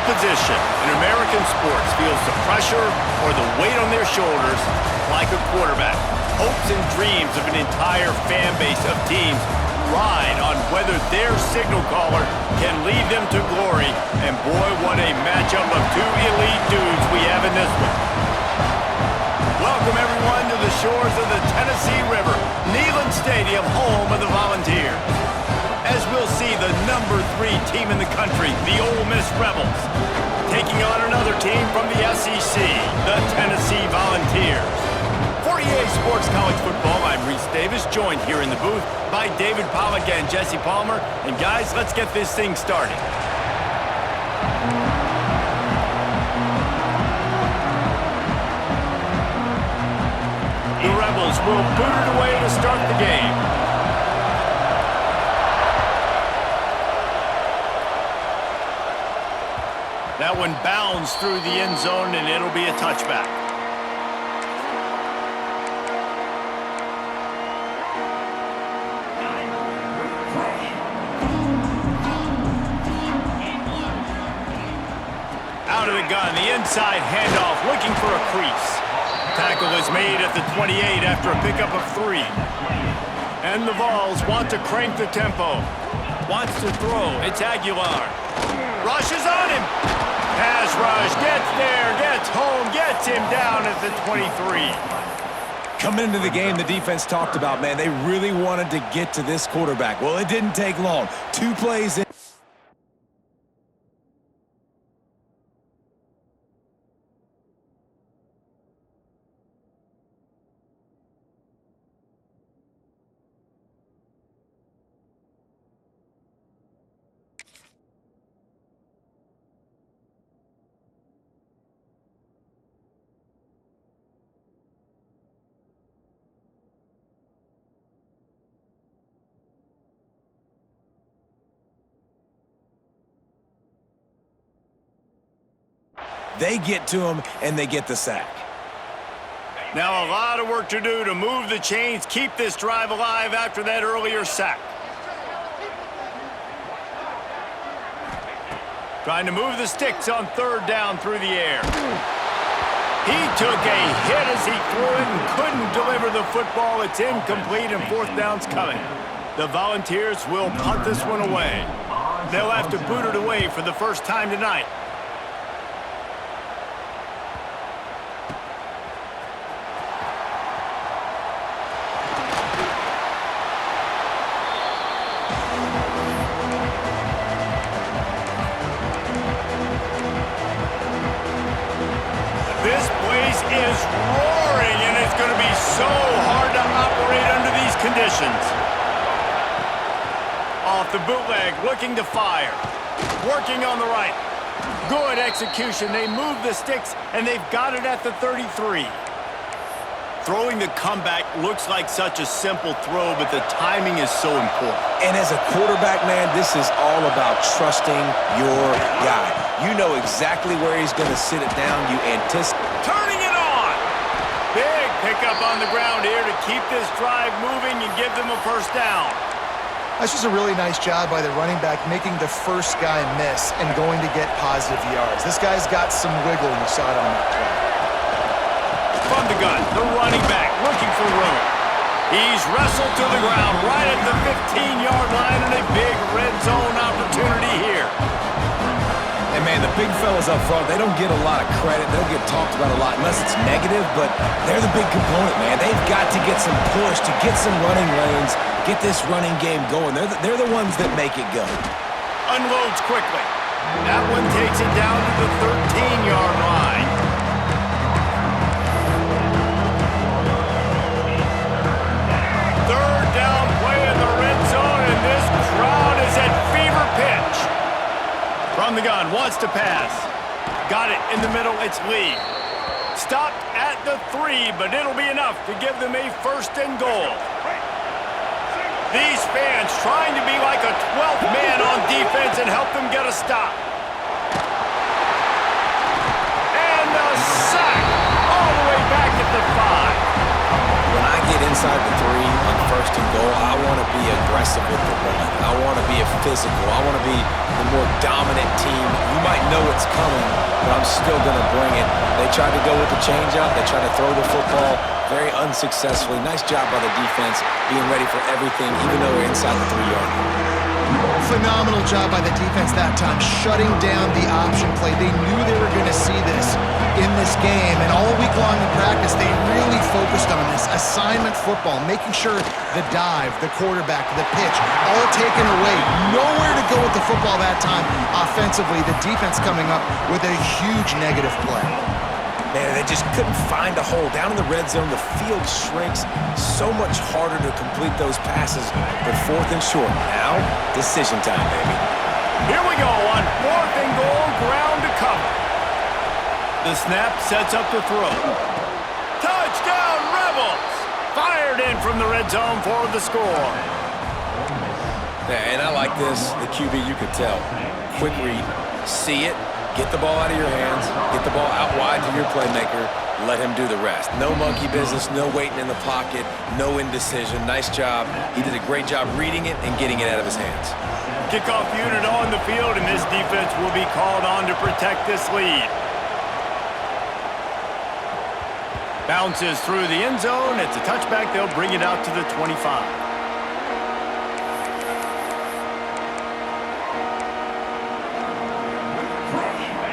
position in American sports feels the pressure or the weight on their shoulders like a quarterback. Hopes and dreams of an entire fan base of teams ride on whether their signal caller can lead them to glory. And boy, what a matchup of two elite dudes we have in this one. Welcome everyone to the shores of the Tennessee River, Neyland Stadium, home of the Volunteers. As we'll see the number 3 team in the country, the Ole Miss Rebels, taking on another team from the SEC, the Tennessee Volunteers. For EA Sports College Football, I'm Reese Davis, joined here in the booth by David Pollack and Jesse Palmer. And guys, let's get this thing started. The Rebels will boot it away to start the game. That one bounds through the end zone, and it'll be a touchback. Out of the gun, the inside handoff, looking for a crease. Tackle is made at the 28 after a pickup of 3. And the Vols want to crank the tempo. Wants to throw. It's Aguilar. Rushes on him. Pass rush, gets there, gets home, gets him down at the 23. Coming into the game, the defense talked about, man, they really wanted to get to this quarterback. Well, it didn't take long. 2 plays in. They get to him, and they get the sack. Now a lot of work to do to move the chains, keep this drive alive after that earlier sack. Trying to move the sticks on 3rd down through the air. He took a hit as he threw it and couldn't deliver the football. It's incomplete, and 4th down's coming. The Volunteers will punt this one away. They'll have to boot it away for the first time tonight. This place is roaring, and it's going to be so hard to operate under these conditions. Off the bootleg, looking to fire. Working on the right. Good execution. They move the sticks, and they've got it at the 33. Throwing the comeback looks like such a simple throw, but the timing is so important. And as a quarterback, man, this is all about trusting your guy. You know exactly where he's going to sit it down. You anticipate. Turning it on! Big pickup on the ground here to keep this drive moving and give them a first down. That's just a really nice job by the running back, making the first guy miss and going to get positive yards. This guy's got some wiggle, and you saw it on that play. From the gun, the running back looking for room. He's wrestled to the ground right at the 15-yard line, and a big red zone opportunity here. And, man, the big fellas up front, they don't get a lot of credit. They'll get talked about a lot unless it's negative, but they're the big component, man. They've got to get some push, to get some running lanes, get this running game going. They're the ones that make it go. Unloads quickly. That one takes it down to the 13-yard line. Third down play in the red zone, and this crowd is at fever pitch. From the gun, wants to pass. Got it in the middle, it's Lee. Stopped at the 3, but it'll be enough to give them a 1st and goal. These fans trying to be like a 12th man on defense and help them get a stop. And a sack all the way back at the 5. When I get inside the 3 on 1st and goal, I want to be aggressive with the run. I want to be a physical. I want to be the more dominant team. You might know it's coming, but I'm still going to bring it. They tried to go with the changeup. They tried to throw the football very unsuccessfully. Nice job by the defense being ready for everything, even though we're inside the 3-yard line. Phenomenal job by the defense that time, shutting down the option play. They knew they were going to see this in this game, and all week long in practice, they really focused on this assignment football, making sure the dive, the quarterback, the pitch, all taken away. Nowhere to go with the football that time offensively. The defense coming up with a huge negative play. Man, they just couldn't find a hole. Down in the red zone, the field shrinks. So much harder to complete those passes, but 4th and short. Now, decision time, baby. Here we go on 4th and goal, ground to cover. The snap sets up the throw. Touchdown, Rebels! Fired in from the red zone for the score. Yeah, and I like this. The QB, you could tell. Quick read. See it. Get the ball out of your hands. Get the ball out wide to your playmaker. Let him do the rest. No monkey business, no waiting in the pocket, no indecision. Nice job. He did a great job reading it and getting it out of his hands. Kickoff unit on the field, and this defense will be called on to protect this lead. Bounces through the end zone. It's a touchback. They'll bring it out to the 25.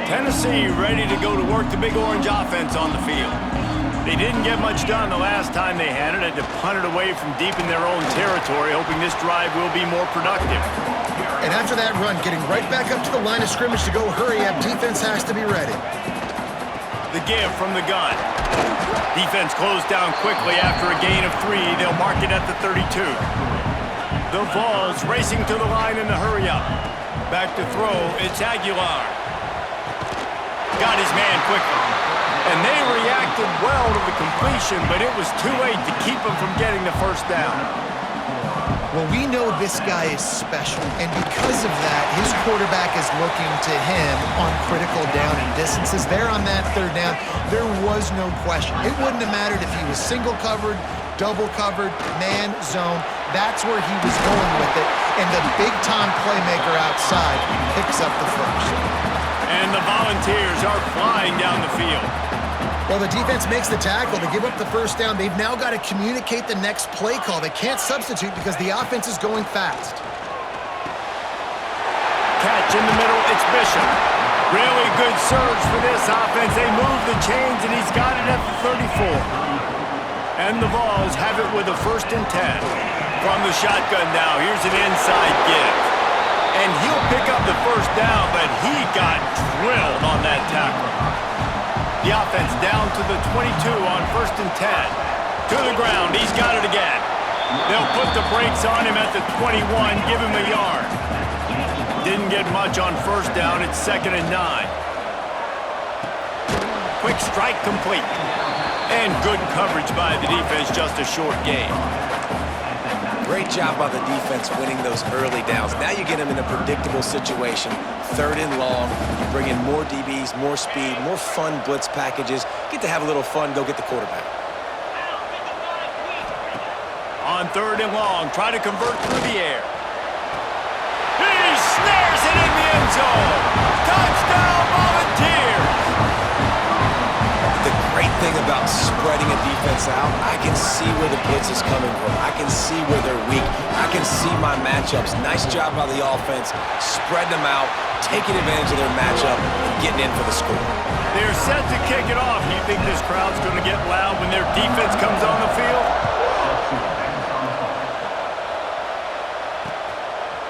Tennessee ready to go to work the Big Orange offense on the field. They didn't get much done the last time they had it. Had to punt it away from deep in their own territory, hoping this drive will be more productive. And after that run, getting right back up to the line of scrimmage to go hurry up, defense has to be ready. The give from the gun. Defense closed down quickly after a gain of 3. They'll mark it at the 32. The Vols racing to the line in the hurry up. Back to throw, it's Aguilar. Got his man quickly. And they reacted well to the completion, but it was too late to keep him from getting the first down. Well, we know this guy is special, and because of that, his quarterback is looking to him on critical down and distances. There on that 3rd down, there was no question. It wouldn't have mattered if he was single covered, double covered, man, zone. That's where he was going with it, and the big-time playmaker outside picks up the first. And the Volunteers are flying down the field. Well, the defense makes the tackle. They give up the first down. They've now got to communicate the next play call. They can't substitute because the offense is going fast. Catch in the middle, it's Bishop. Really good surge for this offense. They move the chains, and he's got it at the 34. And the Vols have it with a 1st and 10. From the shotgun now, here's an inside give. And he'll pick up the first down, but he got drilled on that tackle. The offense down to the 22 on 1st and 10. To the ground, he's got it again. They'll put the brakes on him at the 21, give him a yard. Didn't get much on first down, it's 2nd and 9. Quick strike complete. And good coverage by the defense, just a short gain. Great job by the defense winning those early downs. Now you get them in a predictable situation. 3rd and long. You bring in more DBs, more speed, more fun blitz packages. Get to have a little fun, go get the quarterback. On 3rd and long, try to convert through the air. He snares it in the end zone. Touchdown, Volunteers! The great thing about spreading a defense out, I can see where the blitz is coming from. I can see where they're weak. I can see my matchups. Nice job by the offense, spreading them out, taking advantage of their matchup, and getting in for the score. They're set to kick it off. Do you think this crowd's going to get loud when their defense comes on the field?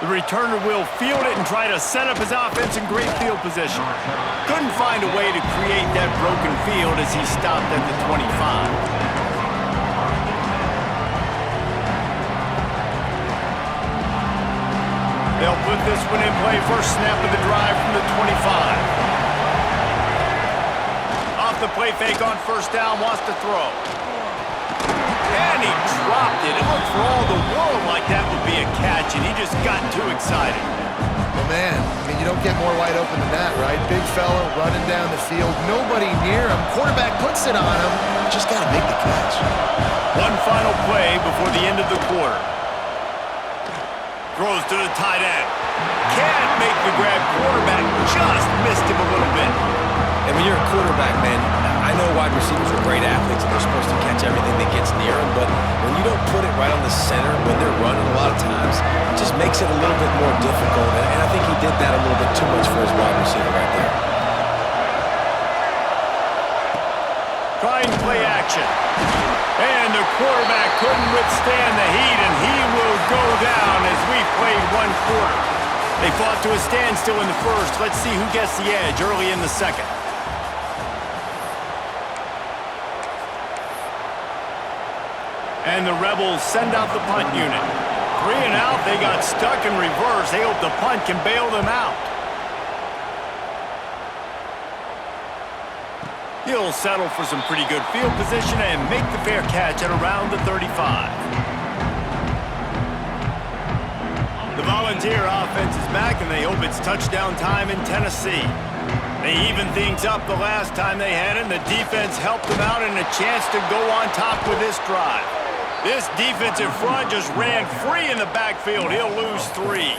The returner will field it and try to set up his offense in great field position. Couldn't find a way to create that broken field as he stopped at the 25. They'll put this one in play. First snap of the drive from the 25. Off the play fake on first down, wants to throw. And he dropped it. It looked for all the world like that would be a catch, and he just got too excited. Well, man, I mean, you don't get more wide open than that, right? Big fella running down the field, nobody near him. Quarterback puts it on him. Just got to make the catch. One final play before the end of the quarter. Throws to the tight end. Can't make the grab. Quarterback just missed him a little bit. And when you're a quarterback, man, I know wide receivers are great athletes and they're supposed to catch everything that gets near them, but when you don't put it right on the center when they're running a lot of times, it just makes it a little bit more difficult. And I think he did that a little bit too much for his wide receiver right there. Trying play action. And the quarterback couldn't withstand the heat, and he will go down as we played one quarter. They fought to a standstill in the first. Let's see who gets the edge early in the second. And the Rebels send out the punt unit. 3 and out, they got stuck in reverse. They hope the punt can bail them out. He'll settle for some pretty good field position and make the fair catch at around the 35. The Volunteer offense is back, and they hope it's touchdown time in Tennessee. They evened things up the last time they had it, and the defense helped them out and a chance to go on top with this drive. This defensive front just ran free in the backfield. He'll lose 3.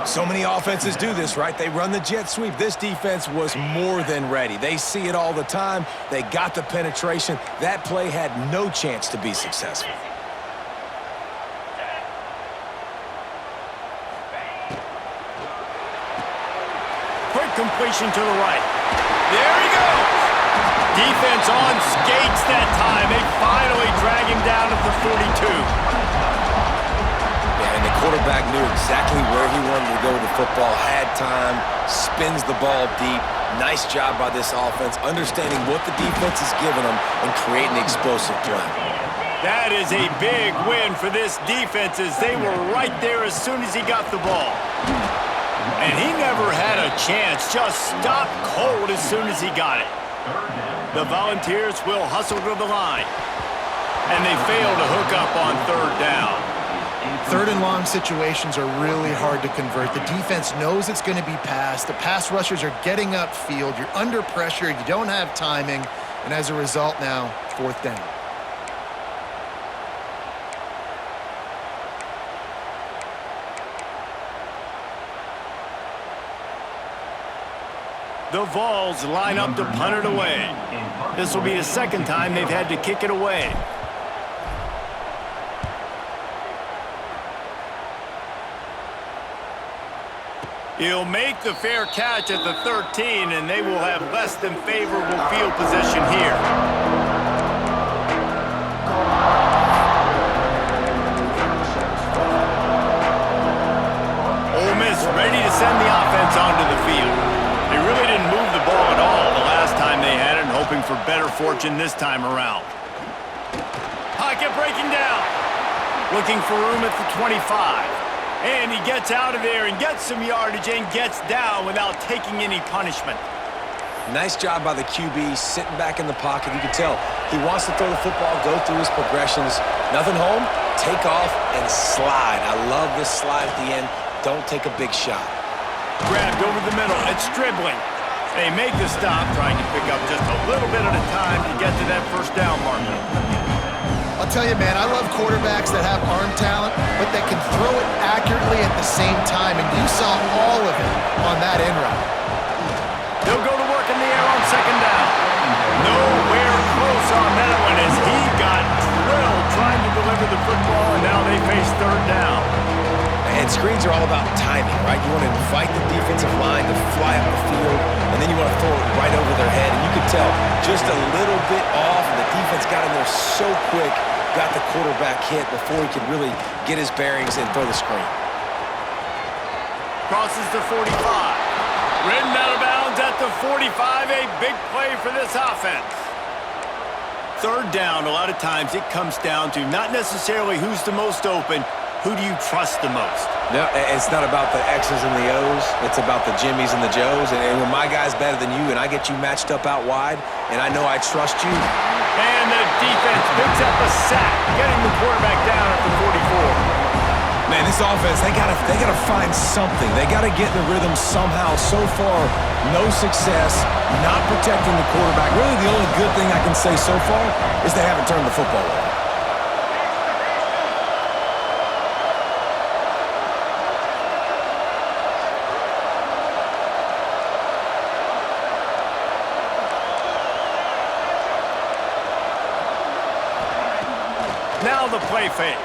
So many offenses do this, right? They run the jet sweep. This defense was more than ready. They see it all the time. They got the penetration. That play had no chance to be successful. Quick completion to the right. There he goes. Defense on skates that time. They finally drag him down at the 42. And the quarterback knew exactly where he wanted to go with the football, had time, spins the ball deep. Nice job by this offense, understanding what the defense is giving them and creating explosive play. That is a big win for this defense as they were right there as soon as he got the ball. And he never had a chance, just stopped cold as soon as he got it. The Volunteers will hustle to the line. And they fail to hook up on 3rd down. 3rd and long situations are really hard to convert. The defense knows it's going to be passed. The pass rushers are getting upfield. You're under pressure. You don't have timing. And as a result now, 4th down. The Vols line up to punt it away. This will be the 2nd time they've had to kick it away. He'll make the fair catch at the 13, and they will have less than favorable field position here. Ole Miss ready to send the offense onto the field. They really didn't move the ball at all the last time they had it, and hoping for better fortune this time around. Pocket breaking down. Looking for room at the 25. And he gets out of there and gets some yardage and gets down without taking any punishment. Nice job by the QB, sitting back in the pocket. You can tell he wants to throw the football, go through his progressions. Nothing home, take off, and slide. I love this slide at the end. Don't take a big shot. Grabbed over the middle. It's dribbling. They make the stop, trying to pick up just a little bit at a time to get to that 1st down marker. I'll tell you, man, I love quarterbacks that have arm talent, but that can throw it accurately at the same time, and you saw all of it on that end route. They'll go to work in the air on 2nd down. Nowhere close on that one as he got drilled trying to deliver the football, and now they face 3rd down. And screens are all about timing, right? You want to invite the defensive line to fly up the field, and then you want to throw it right over their head. And you can tell just a little bit off, and the defense got in there so quick, got the quarterback hit before he could really get his bearings and throw the screen. Crosses the 45. Ridden out of bounds at the 45. A big play for this offense. 3rd down, a lot of times it comes down to not necessarily who's the most open, who do you trust the most? No, it's not about the X's and the O's. It's about the Jimmies and the Joes. And when my guy's better than you and I get you matched up out wide and I know I trust you. And the defense picks up a sack, getting the quarterback down at the 44. Man, this offense, they gotta find something. They gotta get in the rhythm somehow. So far, no success, not protecting the quarterback. Really, the only good thing I can say so far is they haven't turned the football over. Now the play fake.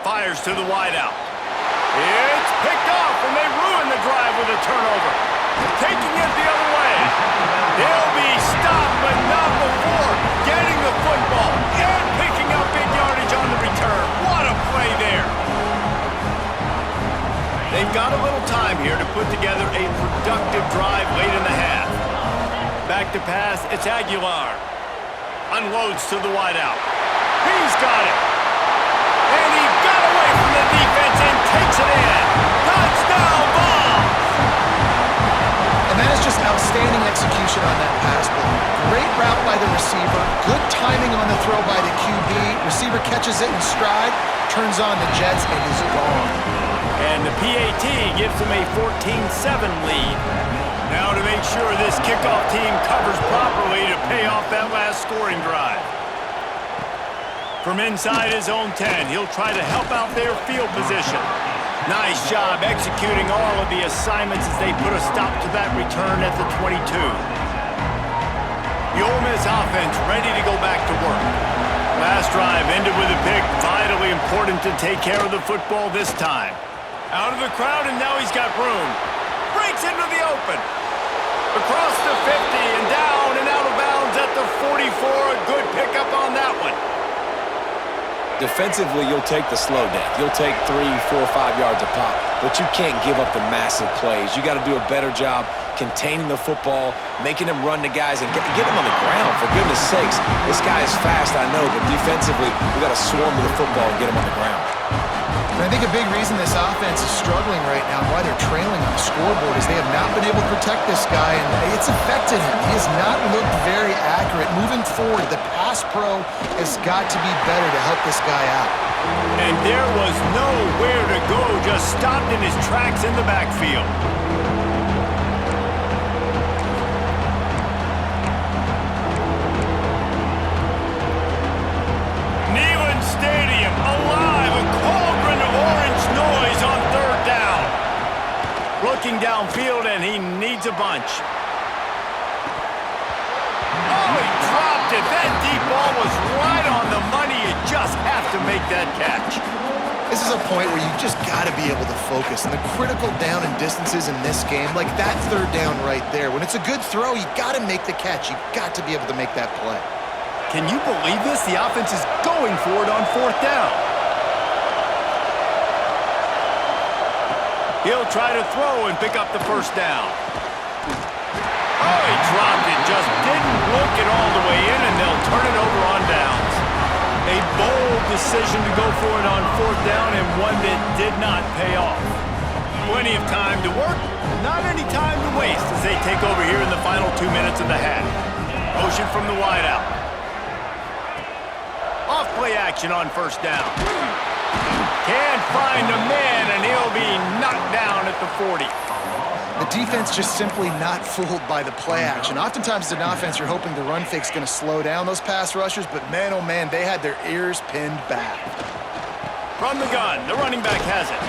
Fires to the wideout. It's picked off, and they ruin the drive with a turnover. Taking it the other way. They'll be stopped, but not before getting the football and picking up big yardage on the return. What a play there. They've got a little time here to put together a productive drive late in the half. Back to pass, it's Aguilar. Unloads to the wideout. He's got it. And he got away from the defense and takes it in. Touchdown ball! And that is just outstanding execution on that pass play. Great route by the receiver. Good timing on the throw by the QB. Receiver catches it in stride, turns on the jets, and is gone. And the PAT gives them a 14-7 lead. Now to make sure this kickoff team covers properly to pay off that last scoring drive. From inside his own 10, he'll try to help out their field position. Nice job executing all of the assignments as they put a stop to that return at the 22. The Ole Miss offense ready to go back to work. Last drive ended with a pick, vitally important to take care of the football this time. Out of the crowd, and now he's got room. Breaks into the open. Across the 50 and down and out of bounds at the 44. A good pickup on that one. Defensively, you'll take the slow down. You'll take 3, 4, 5 yards a pop, but you can't give up the massive plays. You got to do a better job containing the football, making them run the guys, and get them on the ground. For goodness sakes, this guy is fast, I know, but defensively, we got to swarm to the football and get him on the ground. And I think a big reason this offense is struggling right now and why they're trailing on the scoreboard is they have not been able to protect this guy, and it's affected him. He has not looked very accurate. Moving forward, the pass pro has got to be better to help this guy out. And there was nowhere to go, just stopped in his tracks in the backfield. Neyland Stadium, alive, a cauldron of orange noise on third down. Looking downfield, and he needs a bunch. Oh, he dropped it. That deep ball was right on the money. You just have to make that catch. This is a point where you just got to be able to focus. And the critical down and distances in this game, like that third down right there, when it's a good throw, you got to make the catch. You got to be able to make that play. Can you believe this? The offense is going for it on fourth down. He'll try to throw and pick up the first down. Oh, he dropped it. Just didn't look it all the way in, and they'll turn it over on downs. A bold decision to go for it on fourth down, and one that did not pay off. Plenty of time to work, not any time to waste as they take over here in the final 2 minutes of the half. Motion from the wideout. Off play action on first down. Can't find a man, and he'll be knocked down at the 40. The defense just simply not fooled by the play action. Oftentimes, as an offense, you're hoping the run fake's going to slow down those pass rushers, but man, oh man, they had their ears pinned back. From the gun, the running back has it.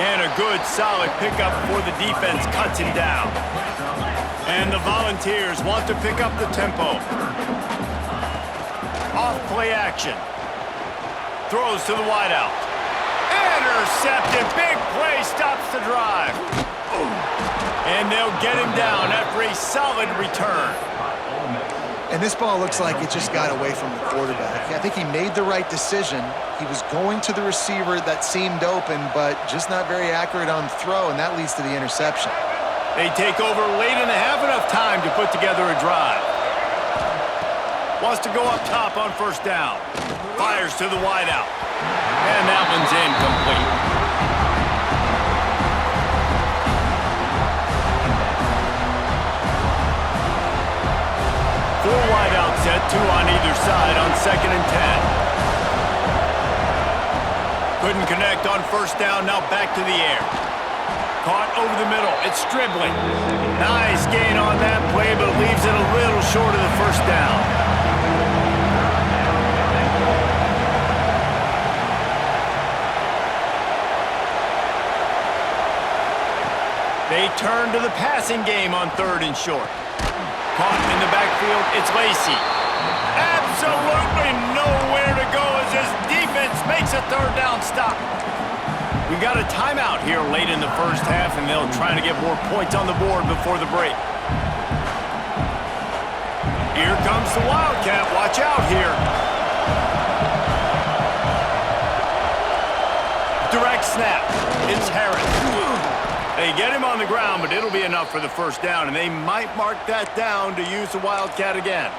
And a good, solid pickup before the defense cuts him down. And the Volunteers want to pick up the tempo. Off play action. Throws to the wideout. Intercepted. Big play stops the drive. And they'll get him down after a solid return. And this ball looks like it just got away from the quarterback. I think he made the right decision. He was going to the receiver that seemed open, but just not very accurate on the throw, and that leads to the interception. They take over late in the half, enough time to put together a drive. Wants to go up top on first down. Fires to the wideout. And that one's incomplete. Four wideout set, 2 on either side on 2nd and 10. Couldn't connect on first down, now back to the air. Caught over the middle, it's Stribling. Nice gain on that play, but leaves it a little short of the first down. They turn to the passing game on 3rd and short. Caught in the backfield, it's Lacey. Absolutely nowhere to go as his defense makes a third down stop. We got a timeout here late in the first half, and they'll try to get more points on the board before the break. Here comes the Wildcat. Watch out here. Direct snap. It's Harris. They get him on the ground, but it'll be enough for the first down, and they might mark that down to use the Wildcat again.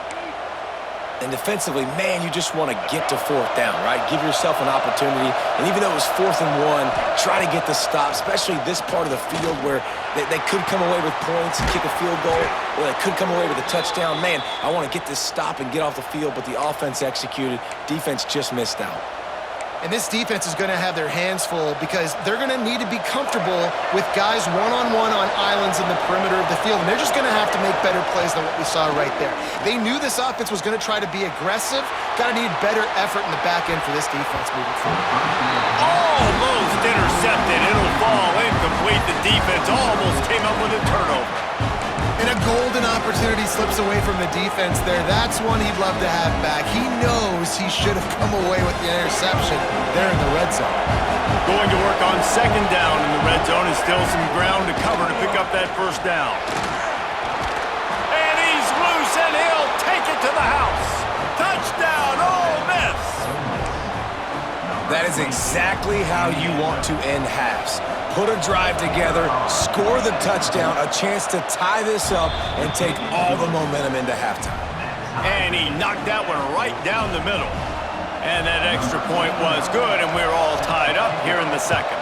And defensively, man, you just want to get to fourth down, right? Give yourself an opportunity. And even though it was 4th and 1, try to get the stop, especially this part of the field where they could come away with points and kick a field goal, or they could come away with a touchdown. Man, I want to get this stop and get off the field, but the offense executed. Defense just missed out. And this defense is going to have their hands full because they're going to need to be comfortable with guys one-on-one on islands in the perimeter of the field. And they're just going to have to make better plays than what we saw right there. They knew this offense was going to try to be aggressive. Got to need better effort in the back end for this defense moving forward. Almost intercepted. It'll fall incomplete. The defense almost came up with a turnover. And a golden opportunity slips away from the defense there. That's one he'd love to have back. He knows he should have come away with the interception there in the red zone. Going to work on second down in the red zone is still some ground to cover to pick up that first down. And he's loose, and he'll take it to the house. Touchdown, Ole Miss! That is exactly how you want to end halves. Put a drive together, score the touchdown, a chance to tie this up and take all the momentum into halftime. And he knocked that one right down the middle. And that extra point was good, and we're all tied up here in the second.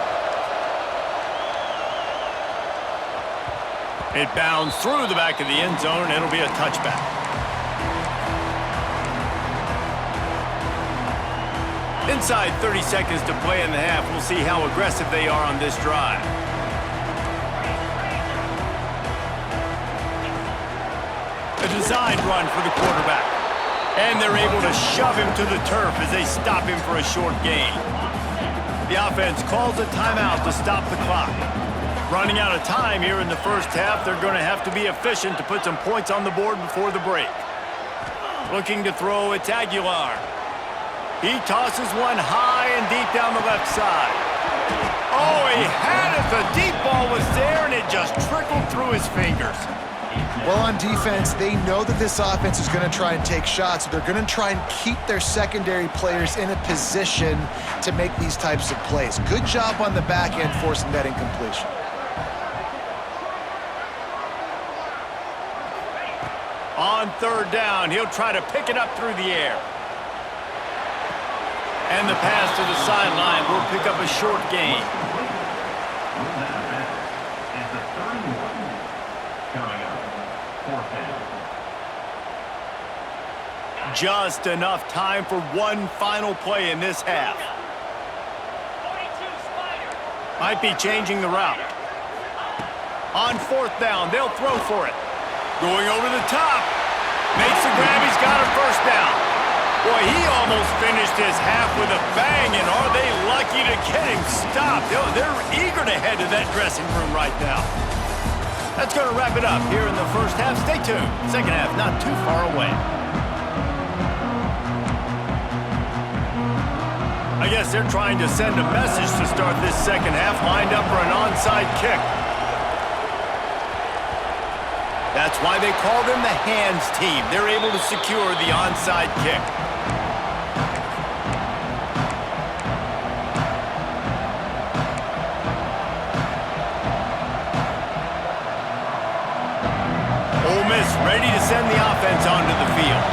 It bounds through the back of the end zone, and it'll be a touchback. Inside 30 seconds to play in the half. We'll see how aggressive they are on this drive. A designed run for the quarterback. And they're able to shove him to the turf as they stop him for a short gain. The offense calls a timeout to stop the clock. Running out of time here in the first half, they're going to have to be efficient to put some points on the board before the break. Looking to throw, it's Aguilar. He tosses one high and deep down the left side. Oh, he had it. The deep ball was there, and it just trickled through his fingers. Well, on defense, they know that this offense is going to try and take shots. So they're going to try and keep their secondary players in a position to make these types of plays. Good job on the back end forcing that incompletion. On third down, he'll try to pick it up through the air. And the pass to the sideline will pick up a short gain. Just enough time for one final play in this half. Might be changing the route. On fourth down, they'll throw for it. Going over the top. Makes the grab, he's got a first down. Boy, he almost finished his half with a bang, and are they lucky to get him stopped? They're eager to head to that dressing room right now. That's going to wrap it up here in the first half. Stay tuned. Second half not too far away. I guess they're trying to send a message to start this second half, lined up for an onside kick. That's why they call them the hands team. They're able to secure the onside kick. Ole Miss ready to send the offense onto the field.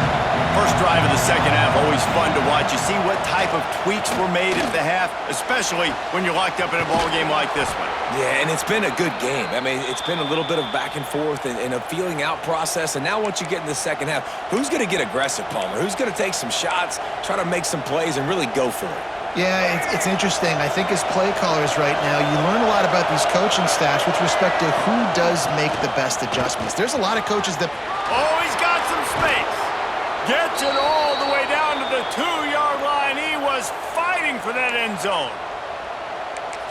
First drive of the second half, always fun to watch. You see what type of tweaks were made at the half, especially when you're locked up in a ball game like this one. Yeah, and it's been a good game. I mean, it's been a little bit of back and forth and a feeling out process. And now once you get in the second half, who's going to get aggressive, Palmer? Who's going to take some shots, try to make some plays, and really go for it? Yeah, it's interesting. I think as play callers right now, you learn a lot about these coaching staffs with respect to who does make the best adjustments. There's a lot of coaches that... Oh, he's got some space. Gets it all the way down to the 2-yard line. He was fighting for that end zone.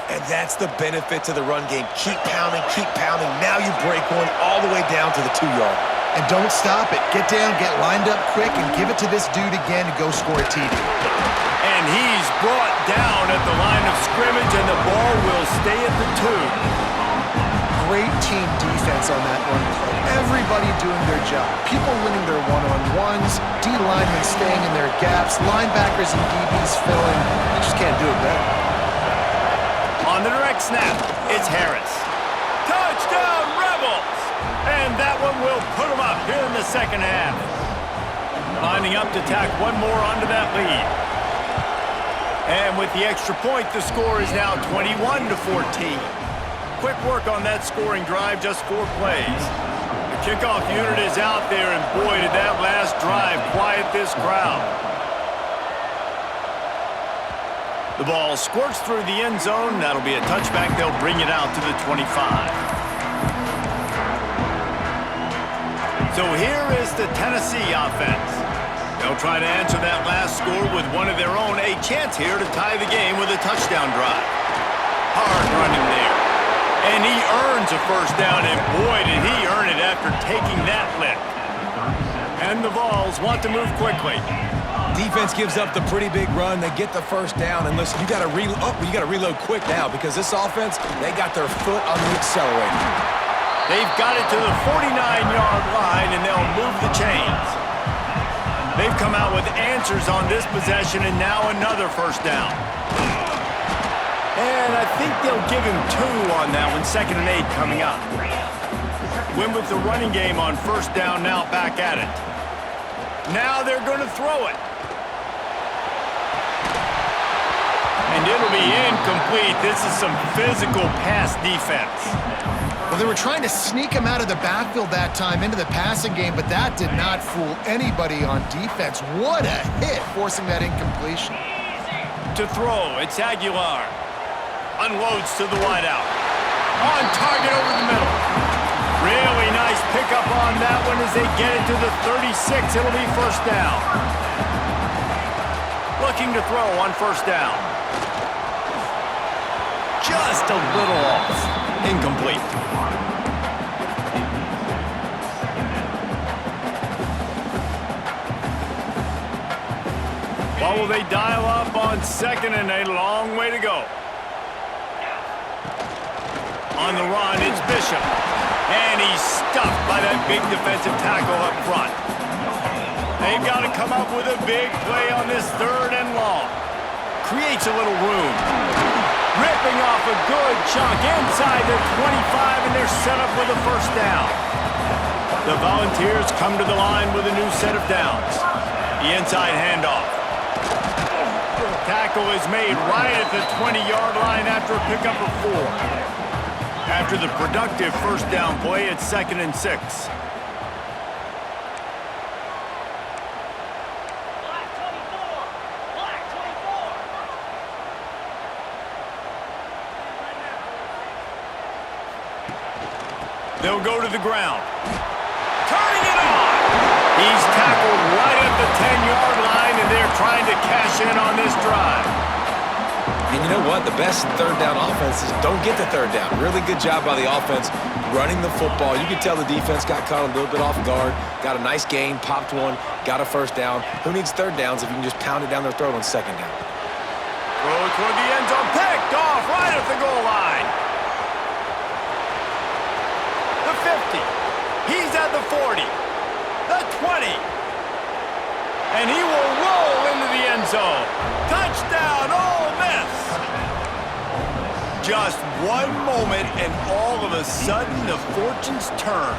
And that's the benefit to the run game. Keep pounding, keep pounding. Now you break one all the way down to the 2-yard line. And don't stop it. Get down, get lined up quick, and give it to this dude again to go score a TD. And he's brought down at the line of scrimmage, and the ball will stay at the 2. Great team defense on that one play. Everybody doing their job. People winning their one-on-ones, D-linemen staying in their gaps, linebackers and DBs filling. You just can't do it better. On the direct snap, it's Harris. Touchdown, Rebels! And that one will put them up here in the second half. Lining up to tack one more onto that lead. And with the extra point, the score is now 21-14. Quick work on that scoring drive, just 4 plays. The kickoff unit is out there, and boy, did that last drive quiet this crowd. The ball squirts through the end zone. That'll be a touchback. They'll bring it out to the 25. So here is the Tennessee offense. They'll try to answer that last score with one of their own. A chance here to tie the game with a touchdown drive. Hard running there. And he earns a first down, and boy, did he earn it after taking that lick. And the Vols want to move quickly. Defense gives up the pretty big run. They get the first down, and listen, you got to reload quick now because this offense, they got their foot on the accelerator. They've got it to the 49-yard line, and they'll move the chains. They've come out with answers on this possession, and now another first down. And I think they'll give him 2 on that one, 2nd and 8 coming up. Win with the running game on first down, now back at it. Now they're going to throw it. And it'll be incomplete. This is some physical pass defense. Well, they were trying to sneak him out of the backfield that time into the passing game, but that did not fool anybody on defense. What a hit, forcing that incompletion. To throw, it's Aguilar. Unloads to the wideout. On target over the middle. Really nice pickup on that one as they get it to the 36. It'll be first down. Looking to throw on first down. Just a little off. Incomplete. What will they dial up on 2nd and a long way to go? On the run, it's Bishop. And he's stuffed by that big defensive tackle up front. They've got to come up with a big play on this 3rd and long. Creates a little room. Ripping off a good chunk inside their 25, and they're set up with a first down. The Volunteers come to the line with a new set of downs. The inside handoff. Tackle is made right at the 20-yard line after a pickup of 4. After the productive first down play, it's 2nd and 6. They'll go to the ground. Turning it on! He's tackled right at the 10-yard line, and they're trying to cash in on this drive. And you know what? The best 3rd down offenses don't get the 3rd down. Really good job by the offense running the football. You could tell the defense got caught a little bit off guard, got a nice gain, popped one, got a first down. Who needs 3rd downs if you can just pound it down their throat on 2nd down? Throw toward the end zone, picked off right at the goal line. The 50. He's at the 40. The 20. And he will roll into the end zone. Touchdown, Ole Miss. Just one moment, and all of a sudden, the fortunes turn.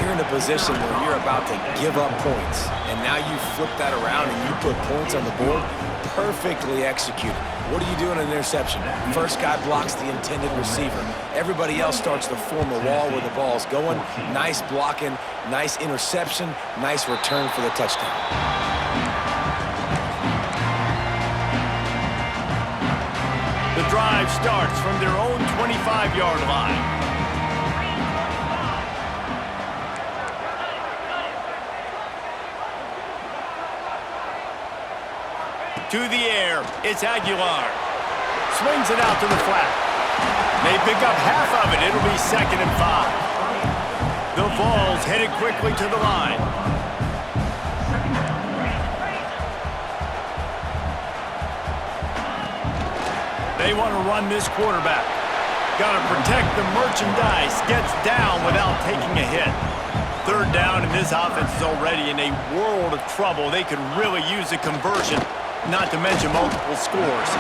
You're in a position where you're about to give up points, and now you flip that around and you put points on the board. Perfectly executed. What do you do in an interception? First guy blocks the intended receiver. Everybody else starts to form a wall where the ball's going. Nice blocking, nice interception, nice return for the touchdown. The drive starts from their own 25-yard line. To the air, it's Aguilar. Swings it out to the flat. They pick up half of it. It'll be 2nd and 5. They'll falls, headed quickly to the line. They want to run this quarterback. Got to protect the merchandise. Gets down without taking a hit. Third down, and this offense is already in a world of trouble. They could really use a conversion, not to mention multiple scores.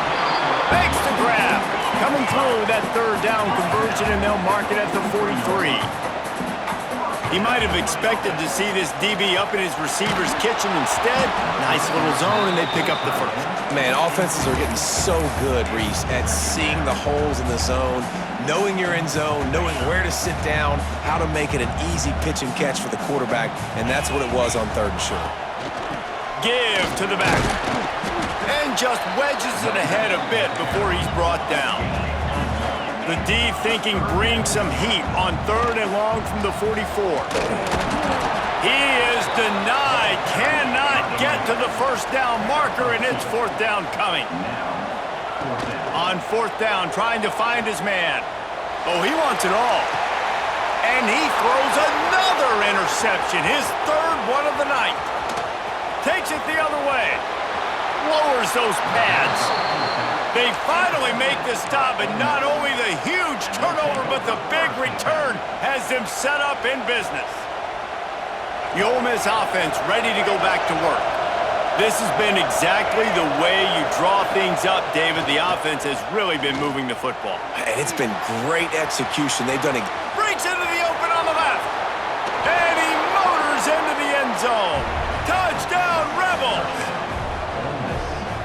Makes the grab. Coming through that third down conversion, and they'll mark it at the 43. He might have expected to see this DB up in his receiver's kitchen. Instead, nice little zone, and they pick up the first. Man, offenses are getting so good, Reese, at seeing the holes in the zone, knowing you're in zone, knowing where to sit down, how to make it an easy pitch and catch for the quarterback, and that's what it was on third and short. Give to the back. And just wedges it ahead a bit before he's brought down. The D thinking bring some heat on third and long from the 44. He is denied, cannot get to the first down marker, and it's fourth down coming. On fourth down, trying to find his man. Oh, he wants it all. And he throws another interception, his third one of the night. Takes it the other way. Lowers those pads. They finally make the stop, and not only the huge turnover, but the big return has them set up in business. The Ole Miss offense ready to go back to work. This has been exactly the way you draw things up, David. The offense has really been moving the football. And it's been great execution. They've done it. Breaks into the open on the left. And he motors into the end zone. Touchdown, Rebels!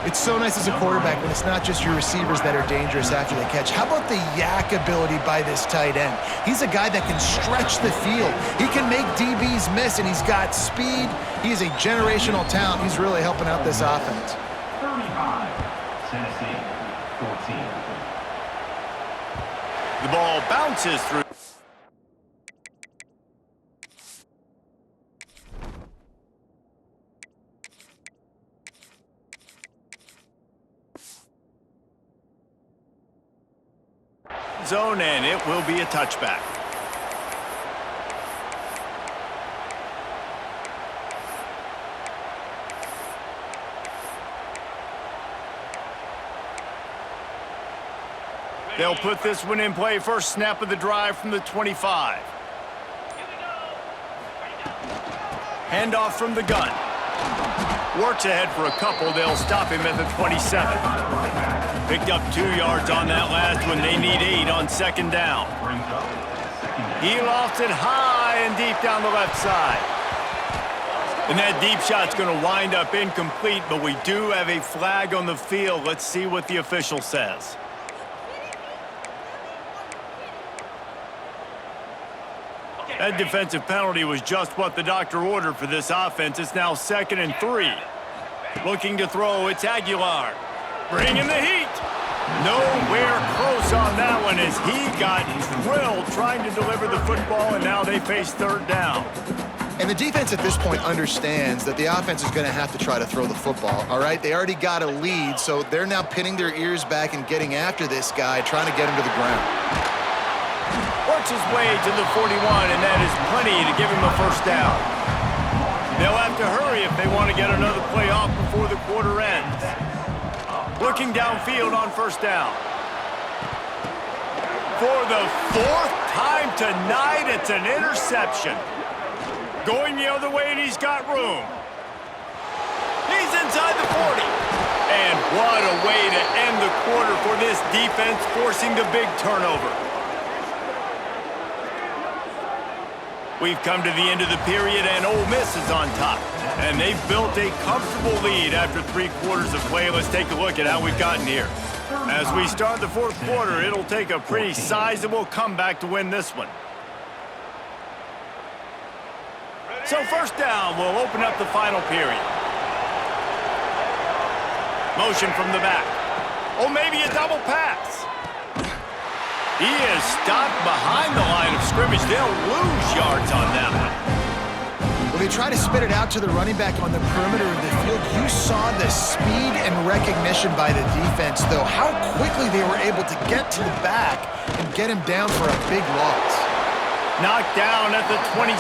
It's so nice as a quarterback when it's not just your receivers that are dangerous after the catch. How about the yak ability by this tight end? He's a guy that can stretch the field. He can make DBs miss, and he's got speed. He is a generational talent. He's really helping out this offense. 35, Tennessee, 14. The ball bounces through. Zone, and it will be a touchback. They'll put this one in play. First snap of the drive from the 25. Handoff from the gun. Works ahead for a couple. They'll stop him at the 27. Picked up 2 yards on that last one. They need 8 on second down. He lofts it high and deep down the left side. And that deep shot's going to wind up incomplete, but we do have a flag on the field. Let's see what the official says. That defensive penalty was just what the doctor ordered for this offense. It's now 2nd and 3. Looking to throw, it's Aguilar. Bringing the heat. Nowhere close on that one as he got drilled trying to deliver the football, and now they face third down. And the defense at this point understands that the offense is going to have to try to throw the football, all right? They already got a lead, so they're now pinning their ears back and getting after this guy, trying to get him to the ground. Works his way to the 41, and that is plenty to give him a first down. They'll have to hurry if they want to get another play off before the quarter ends. Looking downfield on first down. For the 4th time tonight, it's an interception. Going the other way, and he's got room. He's inside the 40. And what a way to end the quarter for this defense, forcing the big turnover. We've come to the end of the period, and Ole Miss is on top. And they've built a comfortable lead after 3 quarters of play. Let's take a look at how we've gotten here. As we start the 4th quarter, it'll take a pretty sizable comeback to win this one. So first down will open up the final period. Motion from the back. Oh, maybe a double pass. He is stopped behind the line of scrimmage. They'll lose yards on that one. Well, they try to spit it out to the running back on the perimeter of the field. You saw the speed and recognition by the defense, though. How quickly they were able to get to the back and get him down for a big loss. knocked down at the 27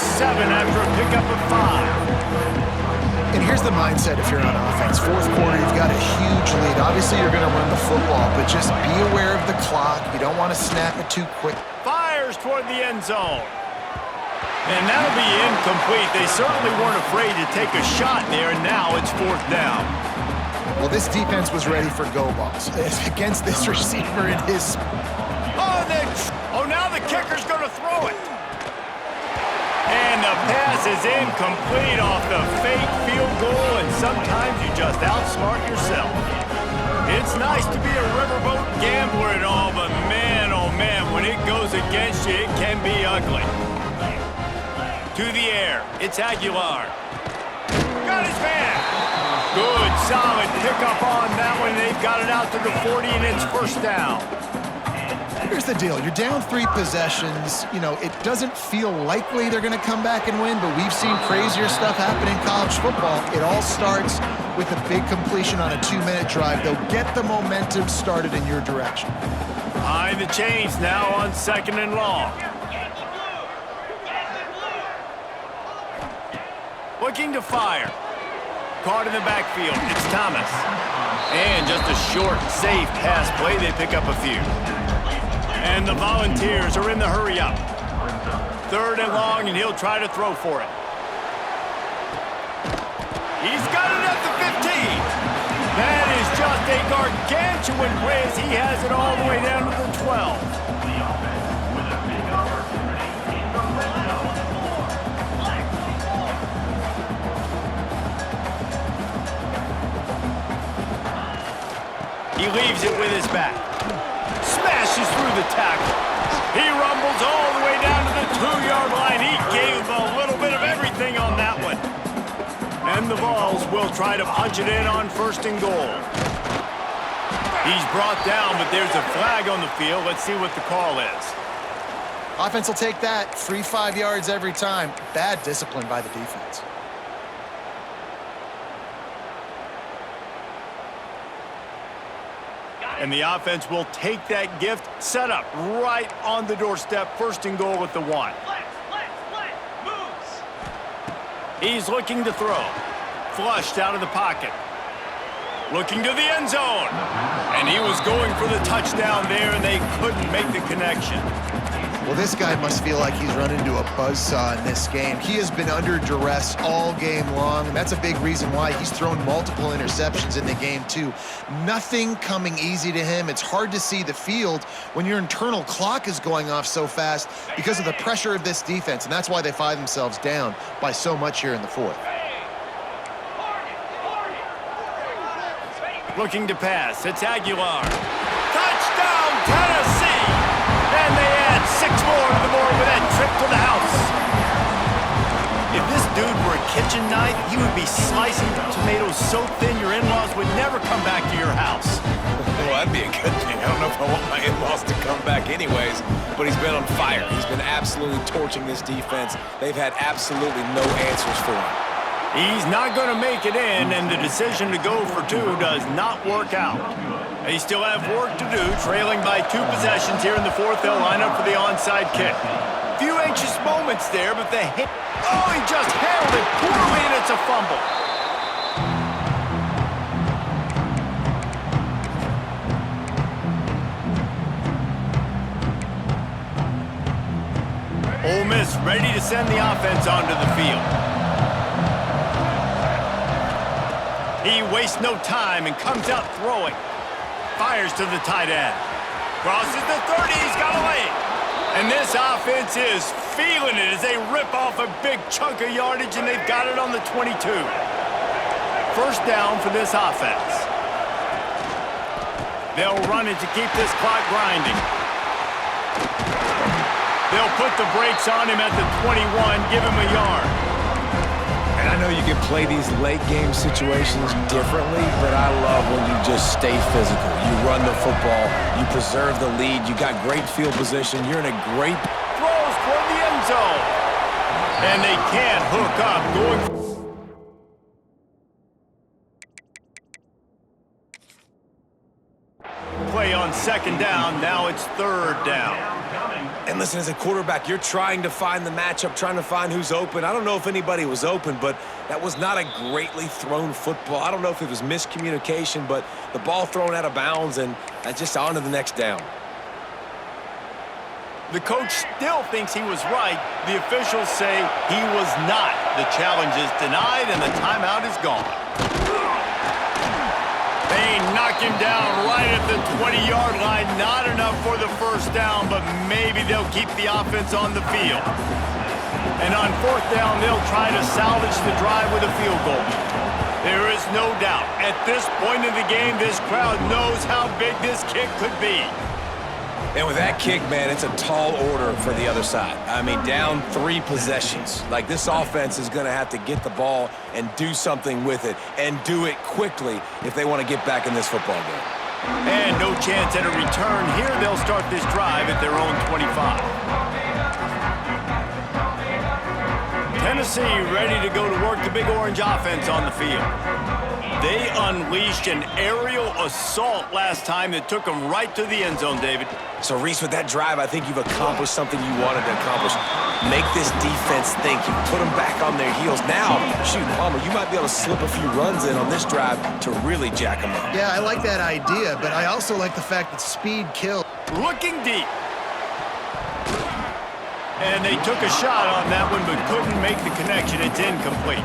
after a pickup of 5. And here's the mindset if you're on offense. Fourth quarter, you've got a huge lead. Obviously, you're going to run the football, but just be aware of the clock. You don't want to snap it too quick. Fires toward the end zone. And that'll be incomplete. They certainly weren't afraid to take a shot there, and now it's 4th down. Well, this defense was ready for go balls against this receiver in his... Oh, now the kicker's going to throw it. And the pass is incomplete off the fake field goal, and sometimes you just outsmart yourself. It's nice to be a riverboat gambler and all, but man, oh man, when it goes against you, it can be ugly. To the air, it's Aguilar. Got his man. Good, solid pickup on that one. They've got it out to the 40, and it's 1st down. Here's the deal. You're down 3 possessions. You know, it doesn't feel likely they're going to come back and win, but we've seen crazier stuff happen in college football. It all starts with a big completion on a 2-minute drive. They'll get the momentum started in your direction. Behind the chains now on 2nd and long. Looking to fire. Caught in the backfield. It's Thomas. And just a short, safe pass play. They pick up a few. And the Volunteers are in the hurry-up. 3rd and long, and he'll try to throw for it. He's got it at the 15. That is just a gargantuan play as he has it all the way down to the 12. He leaves it with his back. Smashes through the tackle. He rumbles all the way down to the 2-yard line. He gave a little bit of everything on that one. And the Vols will try to punch it in on 1st and goal. He's brought down, but there's a flag on the field. Let's see what the call is. Offense will take that. 3-5 yards every time. Bad discipline by the defense. And the offense will take that gift, set up right on the doorstep, 1st and goal with the 1. He's looking to throw. Flushed out of the pocket. Looking to the end zone. And he was going for the touchdown there, and they couldn't make the connection. Well, this guy must feel like he's run into a buzzsaw in this game. He has been under duress all game long, and that's a big reason why he's thrown multiple interceptions in the game, too. Nothing coming easy to him. It's hard to see the field when your internal clock is going off so fast because of the pressure of this defense, and that's why they find themselves down by so much here in the 4th. Looking to pass. It's Aguilar. Touchdown, Tennessee! And they add 6 more to the board with that trip to the house. If this dude were a kitchen knife, he would be slicing the tomatoes so thin your in-laws would never come back to your house. Well, that'd be a good thing. I don't know if I want my in-laws to come back anyways, but he's been on fire. He's been absolutely torching this defense. They've had absolutely no answers for him. He's not going to make it in, and the decision to go for 2 does not work out. They still have work to do, trailing by 2 possessions here in the 4th. They'll line up for the onside kick. Few anxious moments there, but the hit... Oh, he just handled it poorly, and it's a fumble. Ole Miss ready to send the offense onto the field. He wastes no time and comes out throwing. Fires to the tight end. Crosses the 30, he's got a lane. And this offense is feeling it as they rip off a big chunk of yardage, and they've got it on the 22. 1st down for this offense. They'll run it to keep this clock grinding. They'll put the brakes on him at the 21, give him a yard. And I know you can play these late-game situations differently, but I love when you just stay physical. You run the football, you preserve the lead, you got great field position, you're in a great... Throws toward the end zone. And they can't hook up going... Play on 2nd down, now it's 3rd down. And listen, as a quarterback, you're trying to find the matchup, trying to find who's open. I don't know if anybody was open, but that was not a greatly thrown football. I don't know if it was miscommunication, but the ball thrown out of bounds, and just on to the next down. The coach still thinks he was right. The officials say he was not. The challenge is denied, and the timeout is gone. They knock him down right at the 20-yard line. Not enough for the first down, but maybe they'll keep the offense on the field. And on fourth down, they'll try to salvage the drive with a field goal. There is no doubt, at this point in the game, this crowd knows how big this kick could be. And with that kick, man, it's a tall order for the other side. I mean, down 3 possessions. Like, this offense is going to have to get the ball and do something with it, and do it quickly if they want to get back in this football game. And no chance at a return here. They'll start this drive at their own 25. Tennessee ready to go to work the Big Orange offense on the field. They unleashed an aerial assault last time that took them right to the end zone, David. So, Reese, with that drive, I think you've accomplished something you wanted to accomplish. Make this defense think. You put them back on their heels. Now, shoot, Palmer, you might be able to slip a few runs in on this drive to really jack them up. Yeah, I like that idea, but I also like the fact that speed kills. Looking deep. And they took a shot on that one, but couldn't make the connection. It's incomplete.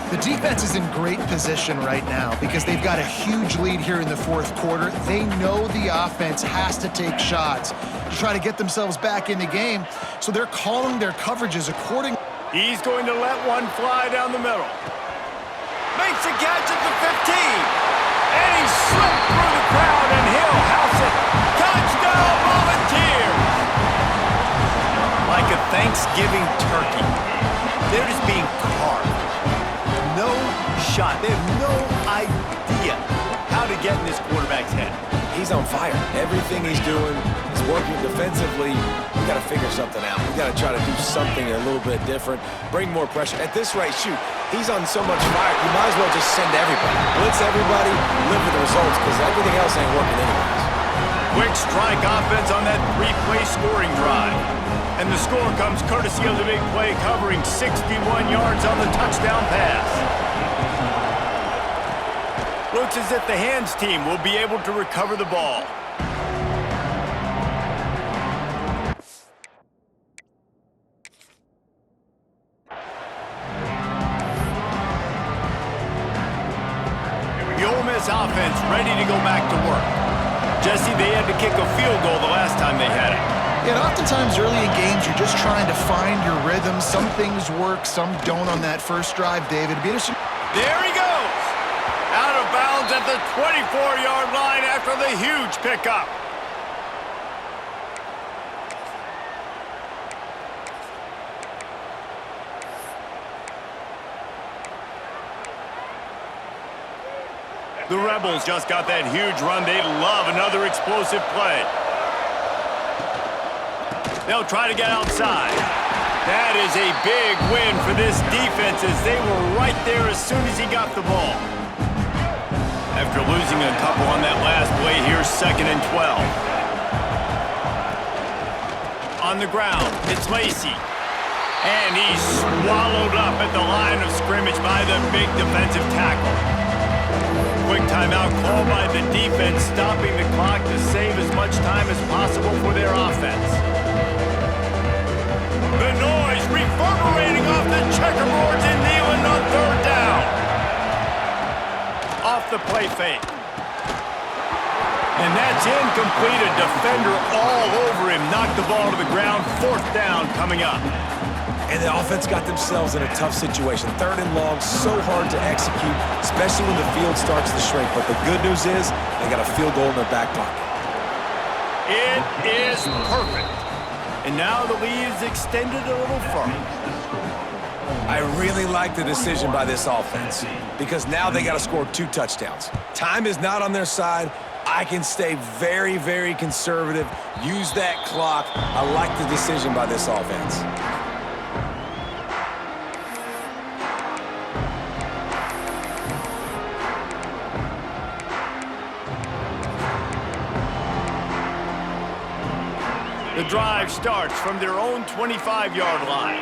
The defense is in great position right now because they've got a huge lead here in the fourth quarter. They know the offense has to take shots to try to get themselves back in the game, so they're calling their coverages according. He's going to let one fly down the middle. Makes a catch at the 15. And he slipped through the crowd, and he'll house it. Touchdown, Volunteers! Like a Thanksgiving turkey. They're just being carved. No shot. They have no idea how to get in this quarterback's head. He's on fire. Everything he's doing is working defensively. We got to figure something out. We got to try to do something a little bit different. Bring more pressure. At this rate, shoot, he's on so much fire. You might as well just send everybody. Blitz everybody, live with the results, because everything else ain't working anyways. Quick strike offense on that 3-play scoring drive. And the score comes courtesy of the big play, covering 61 yards on the touchdown pass. Looks as if the hands team will be able to recover the ball. The Ole Miss offense ready to go back to work. Jesse, they had to kick a field goal the last time they had it. And oftentimes early in games, you're just trying to find your rhythm. Some things work, some don't on that first drive, David. There he goes! Out of bounds at the 24-yard line after the huge pickup. The Rebels just got that huge run. They love another explosive play. They'll try to get outside. That is a big win for this defense as they were right there as soon as he got the ball. After losing a couple on that last play, here's 2nd and 12. On the ground, it's Lacey. And he's swallowed up at the line of scrimmage by the big defensive tackle. Quick timeout called by the defense, stopping the clock to save as much time as possible for their offense. The noise reverberating off the checkerboards and Nealon on 3rd down. Off the play fake. And that's incomplete. A defender all over him. Knocked the ball to the ground. 4th down coming up. And the offense got themselves in a tough situation. 3rd and long, so hard to execute, especially when the field starts to shrink. But the good news is they got a field goal in their back pocket. It is perfect. And now the lead is extended a little further. I really like the decision by this offense because now they got to score 2 touchdowns. Time is not on their side. I can stay very, very conservative, use that clock. I like the decision by this offense. The The drive starts from their own 25-yard line.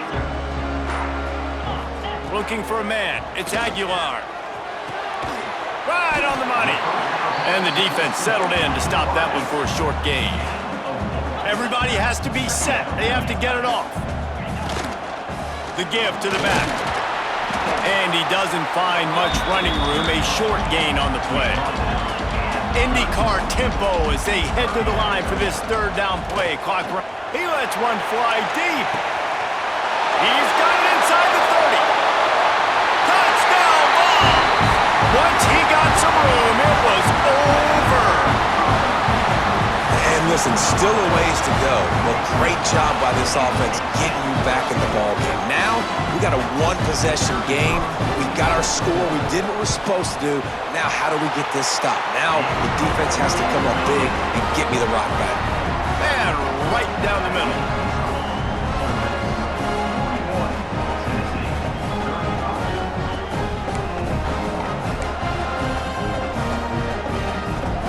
Looking for a man. It's Aguilar. Right on the money. And the defense settled in to stop that one for a short gain. Everybody has to be set. They have to get it off. The give to the back. And he doesn't find much running room. A short gain on the play. IndyCar tempo as they head to the line for this third down play. Clock run. He lets one fly deep. He's got it inside the 30. Touchdown ball! Once he got some room, it was over. And listen, still a ways to go, but great job by this offense getting you back in the ballgame. Now, we got a one-possession game. We got our score. We did what we're supposed to do. Now, how do we get this stopped? Now, the defense has to come up big and get me the rock back. And right down the middle.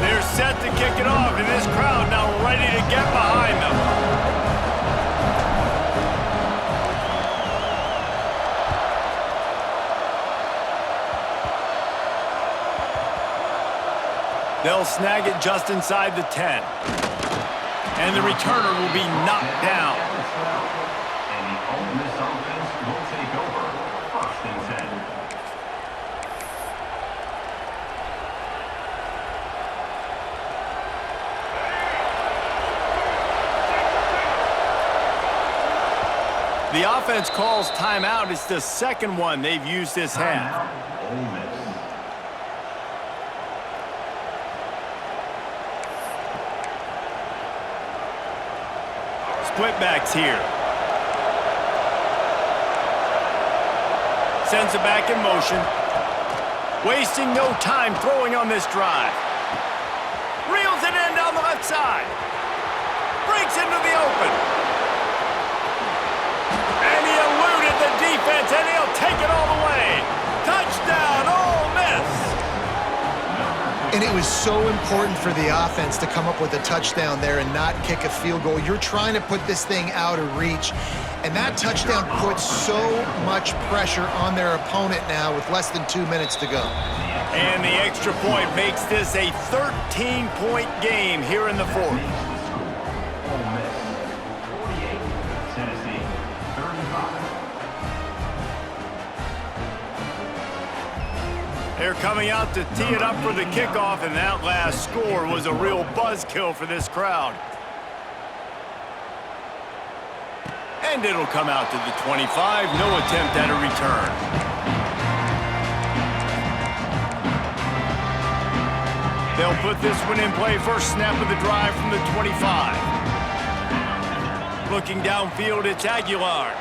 They're set to kick it off, and this crowd now ready to get behind them. They'll snag it just inside the 10. And the returner will be knocked down. And the Ole Miss offense will take over. 1st and 10. The offense calls timeout. It's the second one they've used this half. Ole Miss. Split backs here. Sends it back in motion. Wasting no time throwing on this drive. Reels it in down the left side. Breaks into the open. And he eluded the defense, and he'll take it all the way. Touchdown, Ole Miss. And it was so important for the offense to come up with a touchdown there and not kick a field goal. You're trying to put this thing out of reach, and that touchdown puts so much pressure on their opponent now with less than 2 minutes to go. And the extra point makes this a 13-point game here in the fourth. Ole Miss 48, Tennessee 35. They're coming out to tee it up for the kickoff, and that last score was a real buzzkill for this crowd. And it'll come out to the 25. No attempt at a return. They'll put this one in play. First snap of the drive from the 25. Looking downfield, it's Aguilar.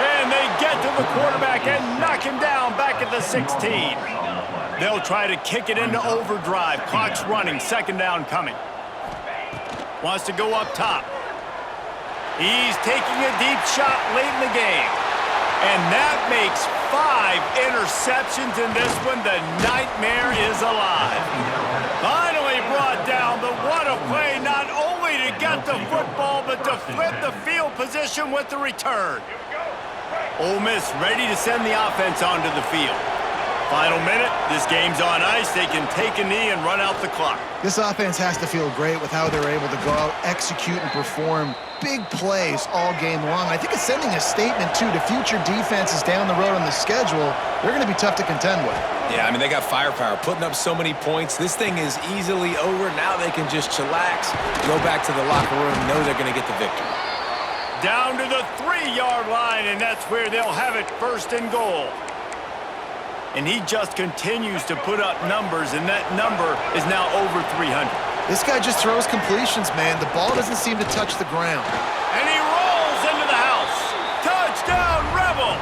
And they get to the quarterback and knock him down back at the 16. They'll try to kick it into overdrive. Clock's running, second down coming. Wants to go up top. He's taking a deep shot late in the game. And that makes 5 interceptions in this one. The nightmare is alive. Finally brought down, but what a play, not only to get the football, but to flip the field position with the return. Ole Miss ready to send the offense onto the field. Final minute, this game's on ice. They can take a knee and run out the clock. This offense has to feel great with how they're able to go out, execute, and perform big plays all game long. I think it's sending a statement, too, to future defenses down the road on the schedule. They're going to be tough to contend with. Yeah, I mean, they got firepower, putting up so many points. This thing is easily over. Now they can just chillax, go back to the locker room, know they're going to get the victory. Down to the 3-yard line, and that's where they'll have it, first and goal. And he just continues to put up numbers, and that number is now over 300. This guy just throws completions, man. The ball doesn't seem to touch the ground. And he rolls into the house. Touchdown, Rebels!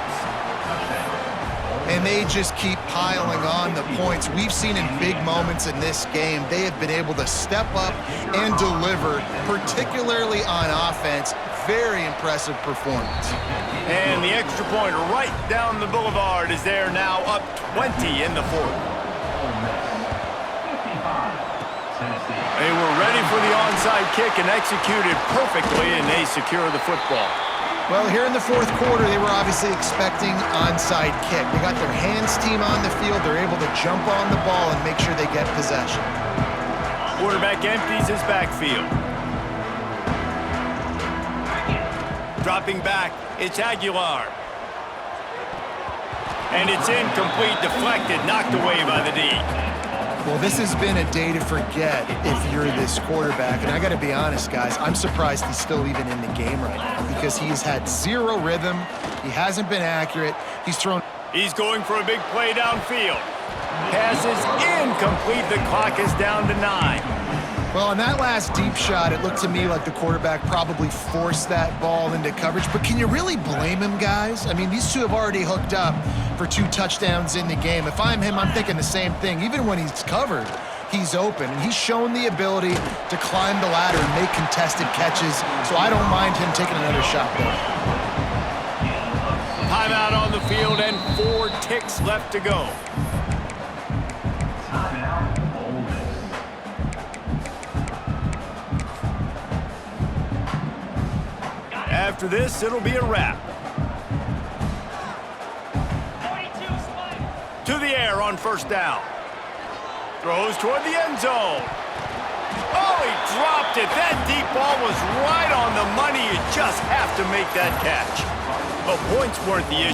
And they just keep piling on the points. We've seen in big moments in this game, they have been able to step up and deliver, particularly on offense. Very impressive performance. And the extra point right down the boulevard is there now, up 20 in the fourth. Ole Miss 55, Tennessee They were ready for the onside kick and executed perfectly, and they secure the football. Well, here in the fourth quarter, they were obviously expecting onside kick. They got their hands team on the field. They're able to jump on the ball and make sure they get possession. Quarterback empties his backfield. Dropping back, it's Aguilar. And it's incomplete, deflected, knocked away by the D. Well, this has been a day to forget if you're this quarterback. And I got to be honest, guys, I'm surprised he's still even in the game right now because he's had zero rhythm. He hasn't been accurate. He's going for a big play downfield. Pass is incomplete. The clock is down to 9. Well, on that last deep shot, it looked to me like the quarterback probably forced that ball into coverage. But can you really blame him, guys? I mean, these two have already hooked up for 2 touchdowns in the game. If I'm him, I'm thinking the same thing. Even when he's covered, he's open. And he's shown the ability to climb the ladder and make contested catches. So I don't mind him taking another shot there. Timeout on the field and 4 ticks left to go. After this, it'll be a wrap. To the air on first down. Throws toward the end zone. Oh, he dropped it. That deep ball was right on the money. You just have to make that catch. But points weren't the issue.